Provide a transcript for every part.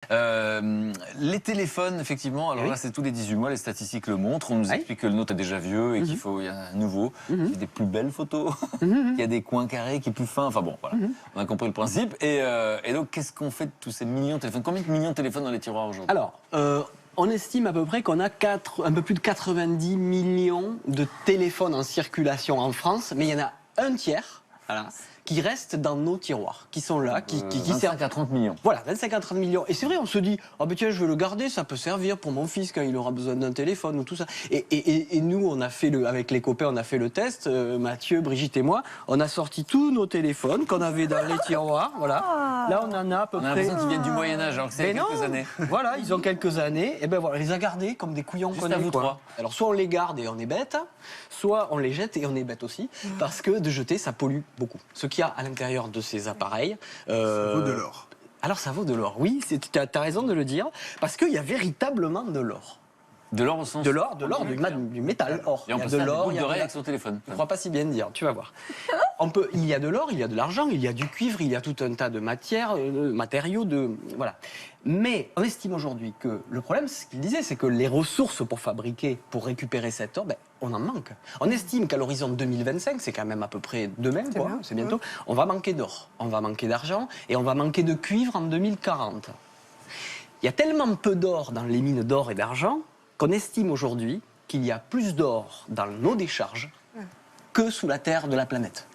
Les téléphones, effectivement, alors là, c'est tous les 18 mois, les statistiques le montrent. On nous explique que le nôtre est déjà vieux et qu'il y a un nouveau, qui a des plus belles photos, qui a des coins carrés, qui est plus fin. Enfin bon, voilà, on a compris le principe. Et donc, qu'est-ce qu'on fait de tous ces millions de téléphones? Combien de millions de téléphones dans les tiroirs aujourd'hui? Alors, on estime à peu près qu'on a un peu plus de 90 millions de téléphones en circulation en France, mais il y en a un tiers qui restent dans nos tiroirs, qui sont là, qui 25 à 30 millions. Voilà, 25 à 30 millions. Et c'est vrai, on se dit, oh ben tiens, je vais le garder, ça peut servir pour mon fils quand il aura besoin d'un téléphone ou tout ça. Et nous, on a fait avec les copains, on a fait le test, Mathieu, Brigitte et moi, on a sorti tous nos téléphones qu'on avait dans les tiroirs, voilà. Là, on en a à peu près... On a l'impression qu'ils viennent du Moyen-Âge, alors que c'est il y a quelques années. Voilà, ils ont quelques années, et ben voilà, on les a gardés comme des couillons qu'on est. Juste à vous trois. Alors, soit on les garde et on est bête, soit on les jette et on est bête aussi, parce que de jeter, ça pollue beaucoup. Ce qu'il y a à l'intérieur de ces appareils... Ça vaut de l'or. Alors ça vaut de l'or, oui, tu as raison de le dire, parce qu'il y a véritablement de l'or. De l'or au sens... De l'or, du métal, or. Et on peut faire des boucles d'oreilles avec son téléphone. Je ne crois pas si bien dire, tu vas voir. Il y a de l'or, il y a de l'argent, il y a du cuivre, il y a tout un tas de matières, matériaux, voilà. Mais on estime aujourd'hui que le problème, c'est ce qu'il disait, c'est que les ressources pour fabriquer, pour récupérer cet or, on en manque. On estime qu'à l'horizon 2025, c'est quand même à peu près demain, c'est bientôt, on va manquer d'or, on va manquer d'argent et on va manquer de cuivre en 2040. Il y a tellement peu d'or dans les mines d'or et d'argent qu'on estime aujourd'hui qu'il y a plus d'or dans nos décharges que sous la terre de la planète.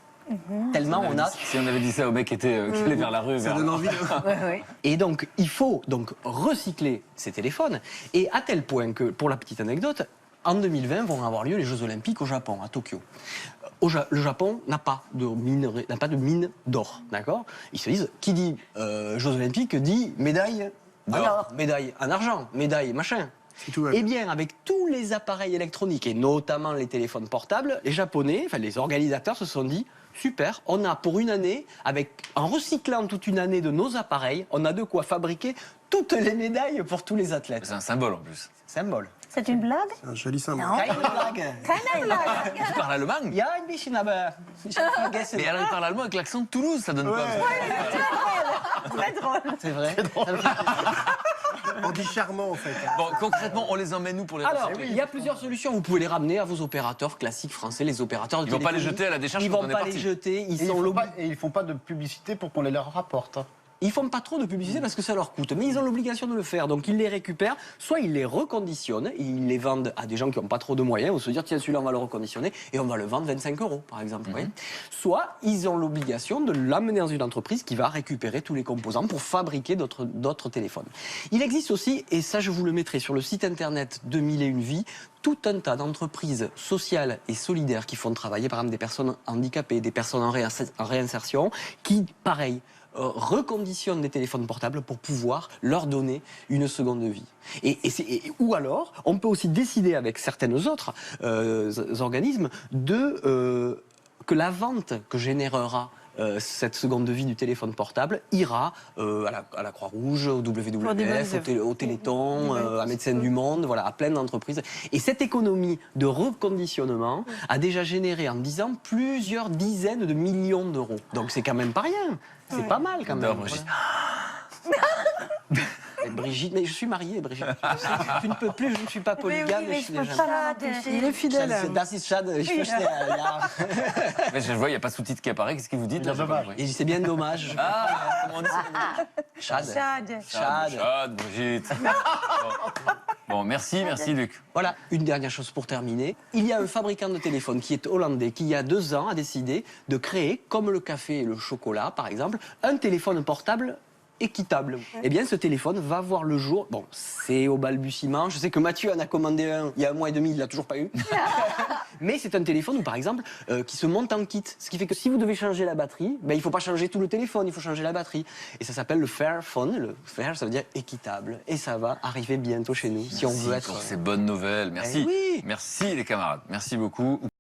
Tellement on a... Si on avait dit ça au mec qui allait vers la rue... Ça donne envie. Et donc, il faut recycler ces téléphones. Et à tel point que, pour la petite anecdote, en 2020 vont avoir lieu les Jeux Olympiques au Japon, à Tokyo. Le Japon n'a pas de mine d'or, d'accord? Ils se disent, qui dit Jeux Olympiques dit médaille d'or, médaille en argent, médaille machin. Eh bien, avec tous les appareils électroniques, et notamment les téléphones portables, les Japonais, enfin les organisateurs se sont dit, super, on a pour une année, en recyclant toute une année de nos appareils, on a de quoi fabriquer toutes les médailles pour tous les athlètes. C'est un symbole en plus. Symbole. C'est une blague? C'est un joli symbole. Keine Blague. Keine Blague. Tu parles allemand? Ja, ein bisschen, aber ich habe vergessen. Mais alors il parle allemand avec l'accent de Toulouse, ça donne pas... Très drôle. C'est vrai. On dit charmant en fait. Bon, concrètement, on les emmène nous pour les Alors, recycler. il y a plusieurs solutions. Vous pouvez les ramener à vos opérateurs classiques français, les opérateurs de Ils vont pas les téléphonie. jeter à la décharge Ils quand vont on est pas parti. les jeter. Et ils font pas de publicité pour qu'on les leur rapporte. Ils font pas trop de publicité parce que ça leur coûte, mais ils ont l'obligation de le faire. Donc ils les récupèrent, soit ils les reconditionnent et ils les vendent à des gens qui n'ont pas trop de moyens, ou se dire tiens celui-là on va le reconditionner et on va le vendre 25 € par exemple. Vous voyez. Soit ils ont l'obligation de l'amener dans une entreprise qui va récupérer tous les composants pour fabriquer d'autres téléphones. Il existe aussi, et ça je vous le mettrai sur le site internet de 1001 Vies, tout un tas d'entreprises sociales et solidaires qui font travailler par exemple des personnes handicapées, des personnes en réinsertion, qui pareil, reconditionnent des téléphones portables pour pouvoir leur donner une seconde vie. Ou alors, on peut aussi décider avec certaines autres organismes que la vente que générera cette seconde vie du téléphone portable ira à la Croix-Rouge, au WWF, au Téléthon, à Médecins du Monde, voilà, à plein d'entreprises. Et cette économie de reconditionnement a déjà généré en 10 ans plusieurs dizaines de millions d'euros. Donc c'est quand même pas rien. C'est pas mal quand même. Non, Brigitte. Brigitte, mais je suis mariée, Brigitte. Tu ne peux plus, je ne suis pas polygame. Mais je suis je peux déjà... pas. Il est fidèle. Das ist schade. Mais je vois, il n'y a pas de sous-titre qui apparaît. Qu'est-ce qu'il vous dit? Et c'est bien dommage. Comment on dit ça? Schade. Chad, Brigitte. Bon, merci Luc. Voilà, une dernière chose pour terminer. Il y a un fabricant de téléphone qui est hollandais, qui il y a 2 ans a décidé de créer, comme le café et le chocolat par exemple, un téléphone portable équitable. Eh bien, ce téléphone va voir le jour. Bon, c'est au balbutiement. Je sais que Mathieu en a commandé un il y a 1 mois et demi, il l'a toujours pas eu. Mais c'est un téléphone, par exemple, qui se monte en kit. Ce qui fait que si vous devez changer la batterie, il ne faut pas changer tout le téléphone, il faut changer la batterie. Et ça s'appelle le Fairphone. Le Fair, ça veut dire équitable. Et ça va arriver bientôt chez nous, si on veut être... Pour ces bonnes nouvelles. Merci. Eh oui. Merci les camarades. Merci beaucoup.